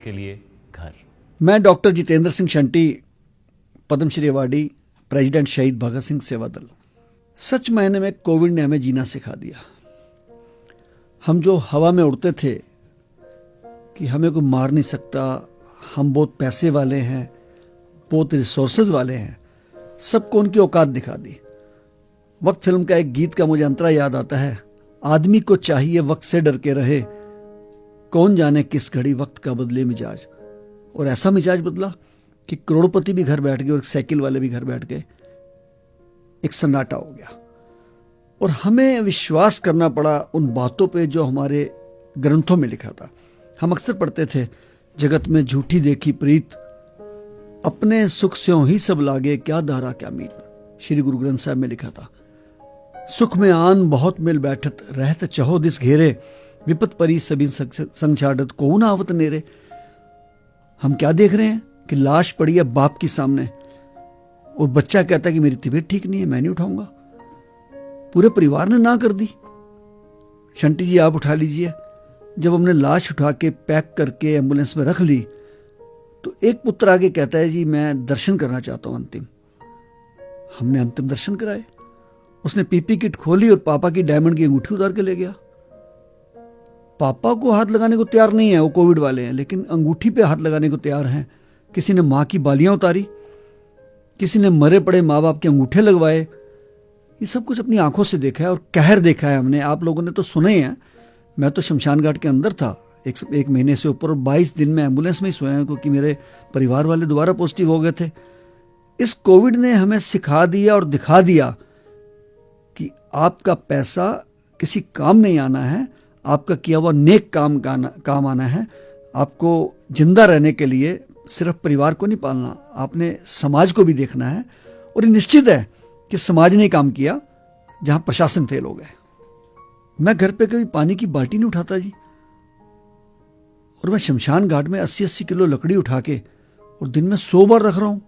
के लिए घर। मैं doctor Jitendra Singh Shanty, Padma Shri awardee, president Shaheed Bhagat Singh सेवा दल। सच मायने में कोविड ने हमें जीना सिखा दिया। हम जो हवा में उड़ते थे कि हमें कोई मार नहीं सकता, हम बहुत पैसे वाले हैं, बहुत रिसोर्सेज वाले हैं, सबको उनकी औकात दिखा दी। वक्त फिल्म का एक गीत का मुझे अंतरा याद आता है, आदमी को चाहिए वक्त से डर के रहे, कौन जाने किस घड़ी वक्त का बदले मिजाज। और ऐसा मिजाज बदला कि करोड़पति भी घर बैठ गए और एक साइकिल वाले भी घर बैठ गए। एक सन्नाटा हो गया और हमें विश्वास करना पड़ा उन बातों पे जो हमारे ग्रंथों में लिखा था। हम अक्सर पढ़ते थे, जगत में झूठी देखी प्रीत, अपने सुख स्यों ही सब लागे, क्या दारा क्या मीत। श्री गुरु ग्रंथ साहब में लिखा था, सुख में आन बहुत मिल बैठत, रहत चहो दिस घेरे, विपत परी सभी संग छाड़त, को न आवत नेरे। हम क्या देख रहे हैं कि लाश पड़ी है बाप की सामने और बच्चा कहता है कि मेरी तबीयत ठीक नहीं है, मैं नहीं उठाऊंगा। पूरे परिवार ने ना कर दी। शंटी जी आप उठा लीजिए। जब हमने लाश उठा के पैक करके एम्बुलेंस में रख ली तो एक पुत्र आगे कहता है, जी मैं दर्शन करना चाहता हूं अंतिम। हमने अंतिम दर्शन कराए। उसने पीपी किट खोली और पापा की डायमंड की अंगूठी उतार के ले गया। पापा को हाथ लगाने को तैयार नहीं है, वो कोविड वाले हैं, लेकिन अंगूठी पे हाथ लगाने को तैयार हैं। किसी ने मां की बालियां उतारी, किसी ने मरे पड़े माँ बाप के अंगूठे लगवाए। ये सब कुछ अपनी आंखों से देखा है और कहर देखा है हमने। आप लोगों ने तो सुने ही हैं। मैं तो शमशान घाट के अंदर था एक महीने से ऊपर, और 22 दिन में एम्बुलेंस में ही सोया, क्योंकि मेरे परिवार वाले दोबारा पॉजिटिव हो गए थे। इस कोविड ने हमें सिखा दिया और दिखा दिया कि आपका पैसा किसी काम नहीं आना है, आपका किया हुआ नेक काम आना है। आपको जिंदा रहने के लिए सिर्फ परिवार को नहीं पालना, आपने समाज को भी देखना है। और ये निश्चित है कि समाज ने काम किया जहां प्रशासन फेल हो गए। मैं घर पे कभी पानी की बाल्टी नहीं उठाता जी, और मैं शमशान घाट में 80-80 किलो लकड़ी उठा के और दिन में 100 बार रख रहा हूं।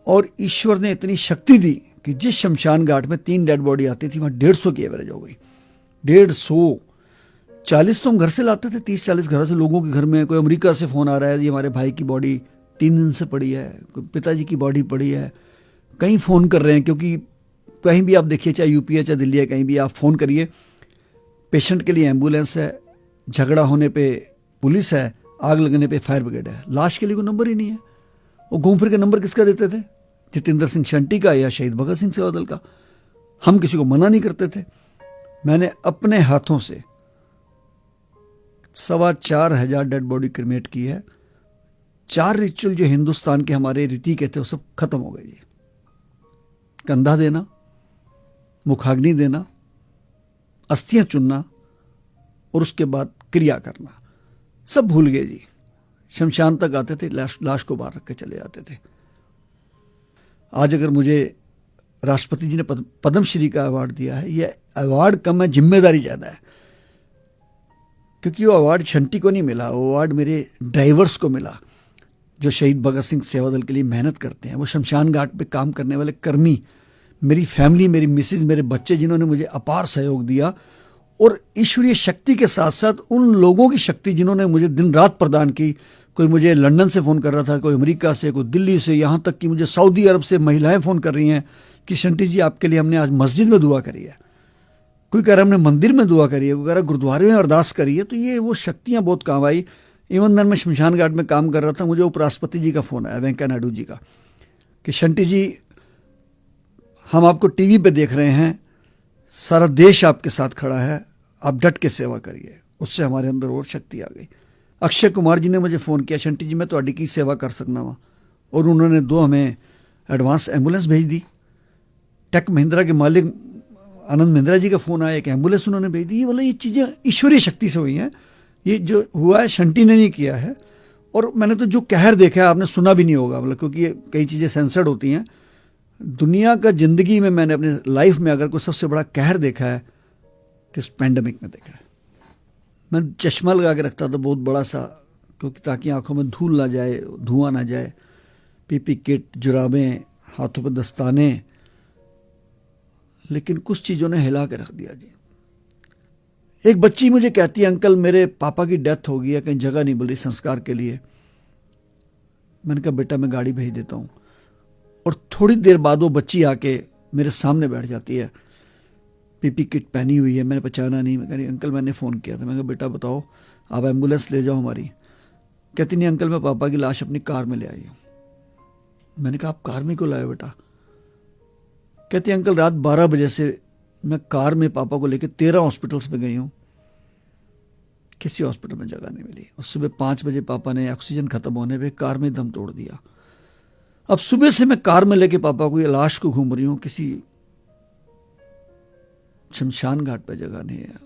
और ईश्वर ने इतनी शक्ति दी कि जिस शमशान घाट में 3 डेड बॉडी आती थी, वहां 150 की एवरेज हो गई। 150, 40 तो हम घर से लाते थे, 30-40 घर से, लोगों के घर में। कोई अमेरिका से फोन आ रहा है, जी हमारे भाई की बॉडी 3 दिन से पड़ी है, पिताजी की बॉडी पड़ी है। कहीं फोन कर रहे हैं, क्योंकि कहीं भी आप देखिए, चाहे यूपी है चाहे दिल्ली है, कहीं भी आप फोन करिए, पेशेंट के लिए एम्बुलेंस है, झगड़ा होने पे पुलिस है, आग लगने पे फायर ब्रिगेड है। लाश के लिए कोई नंबर ही नहीं है। वो घूम फिर के नंबर किसका देते थे? जितेंद्र सिंह शंटी का या शहीद भगत सिंह सेवा दल का। हम किसी को मना नहीं करते थे। मैंने अपने हाथों से 4,2500 डेड बॉडी क्रिमेट की है। 4 रिचुअल जो हिंदुस्तान के हमारे रीति के थे वो सब खत्म हो गए जी। कंधा देना, मुखाग्नि देना, अस्थियां चुनना और उसके बाद क्रिया करना, सब भूल गए जी। शमशान तक आते थे, लाश को बाहर रख के चले जाते थे। आज अगर मुझे राष्ट्रपति जी ने पद्मश्री का अवार्ड दिया है, यह अवार्ड कम है, जिम्मेदारी ज्यादा है। क्योंकि वो अवार्ड शंटी को नहीं मिला, वो अवार्ड मेरे ड्राइवर्स को मिला, जो शहीद भगत सिंह सेवा दल के लिए मेहनत करते हैं। वो शमशान घाट पे काम करने वाले कर्मी, मेरी फैमिली, मेरी मिसेज, मेरे बच्चे, जिन्होंने मुझे अपार सहयोग दिया। और ईश्वरीय शक्ति के साथ साथ उन लोगों की शक्ति जिन्होंने मुझे दिन रात प्रदान की। कोई मुझे लंदन से फ़ोन कर रहा था, कोई अमेरिका से, कोई दिल्ली से, यहाँ तक कि मुझे सऊदी अरब से महिलाएं फ़ोन कर रही हैं कि शंटी जी आपके लिए हमने आज मस्जिद में दुआ करी है। कोई कह रहा हमने मंदिर में दुआ करी है, कोई कह रहा गुरुद्वारे में अरदास करी है। तो ये वो शक्तियाँ बहुत काम आई। इवन दिन मैं शमशान घाट में काम कर रहा था, मुझे उपराष्ट्रपति जी का फ़ोन आया, वेंकैया नायडू जी का, कि शंटी जी हम आपको टीवी पे देख रहे हैं, सारा देश आपके साथ खड़ा है, आप डट के सेवा करिए। उससे हमारे अंदर और शक्ति आ गई। अक्षय कुमार जी ने मुझे फ़ोन किया, शंटी जी मैं ਤੁਹਾਡੀ की सेवा कर सकना वा, और उन्होंने 2 हमें एडवांस एम्बुलेंस भेज दी। टेक महिंद्रा के मालिक आनंद महिंद्रा जी का फ़ोन आया, एक एम्बुलेंस उन्होंने भेज दी। ये चीज़ें ईश्वरीय शक्ति से हुई हैं। ये जो हुआ है शंटी ने नहीं किया है। और मैंने तो जो कहर देखा है आपने सुना भी नहीं होगा, मतलब, क्योंकि ये कई चीज़ें सेंसर्ड होती हैं। दुनिया का ज़िंदगी में मैंने अपने लाइफ में अगर कोई सबसे बड़ा कहर देखा है तो इस पैंडमिक में देखा है। मैं चश्मा लगा के रखता था बहुत बड़ा सा, क्योंकि ताकि आंखों में धूल ना जाए, धुआं ना जाए। पीपी किट, जुराबें, हाथों पर दस्ताने, लेकिन कुछ चीज़ों ने हिला के रख दिया जी। एक बच्ची मुझे कहती है, अंकल मेरे पापा की डेथ हो गई है, कहीं जगह नहीं मिल रही संस्कार के लिए। मैंने कहा बेटा मैं गाड़ी भेज देता हूं। और थोड़ी देर बाद वो बच्ची आके मेरे सामने बैठ जाती है, पीपी किट पहनी हुई है, मैंने पहचाना नहीं। मैं कह रही अंकल मैंने फ़ोन किया था। मैं कहा बेटा बताओ, आप एम्बुलेंस ले जाओ हमारी। कहती नहीं अंकल मैं पापा की लाश अपनी कार में ले आई हूँ। मैंने कहा आप कार में क्यों लाए बेटा? कहती अंकल रात 12 बजे से मैं कार में पापा को लेकर 13 हॉस्पिटल्स में गई हूँ, किसी हॉस्पिटल में जगह नहीं मिली। और सुबह 5 बजे पापा ने ऑक्सीजन खत्म होने पे कार में दम तोड़ दिया। अब सुबह से मैं कार में लेके पापा को, ये लाश को घूम रही हूँ, किसी शमशान घाट पे जगह नहीं है।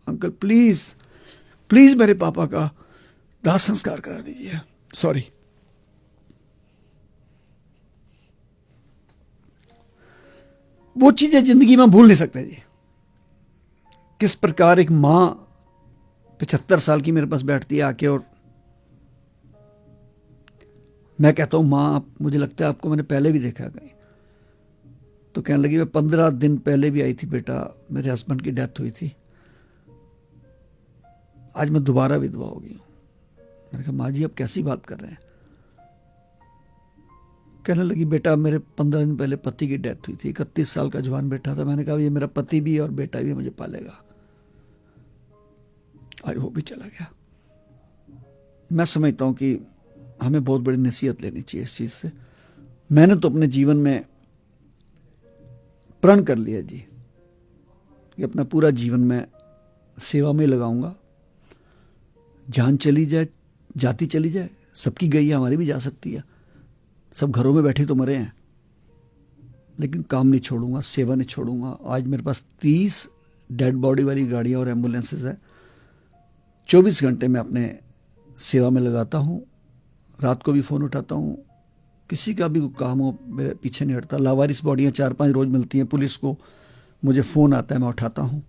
अंकल प्लीज प्लीज मेरे पापा का दाह संस्कार करा दीजिए। सॉरी। वो चीजें जिंदगी में भूल नहीं सकते जी। किस प्रकार एक मां 75 साल की मेरे पास बैठती है आके, और मैं कहता हूं मां मुझे लगता है आपको मैंने पहले भी देखा है कहीं। तो कहने लगी मैं 15 दिन पहले भी आई थी बेटा, मेरे हस्बैंड की डेथ हुई थी, आज मैं दोबारा विधवा हो गई हूं। मैंने कहा माँ जी आप कैसी बात कर रहे हैं? कहने लगी बेटा मेरे 15 दिन पहले पति की डेथ हुई थी, 31 साल का जवान बेटा था। मैंने कहा ये मेरा पति भी और बेटा भी मुझे पालेगा। आज वो भी चला गया। मैं समझता हूं कि हमें बहुत बड़ी नसीहत लेनी चाहिए इस चीज से। मैंने तो अपने जीवन में प्रण कर लिया जी कि अपना पूरा जीवन मैं सेवा में लगाऊंगा। जान चली जाए, जाती चली जाए, सबकी गई है, हमारी भी जा सकती है। सब घरों में बैठे तो मरे हैं, लेकिन काम नहीं छोड़ूंगा, सेवा नहीं छोड़ूंगा। आज मेरे पास 30 डेड बॉडी वाली गाड़ियां और एम्बुलेंसेज है। 24 घंटे मैं अपने सेवा में लगाता हूं। रात को भी फ़ोन उठाता हूं, किसी का भी काम हो मेरे पीछे नहीं हटता। लावारिस बॉडियां 4-5 रोज मिलती हैं पुलिस को, मुझे फ़ोन आता है, मैं उठाता हूं।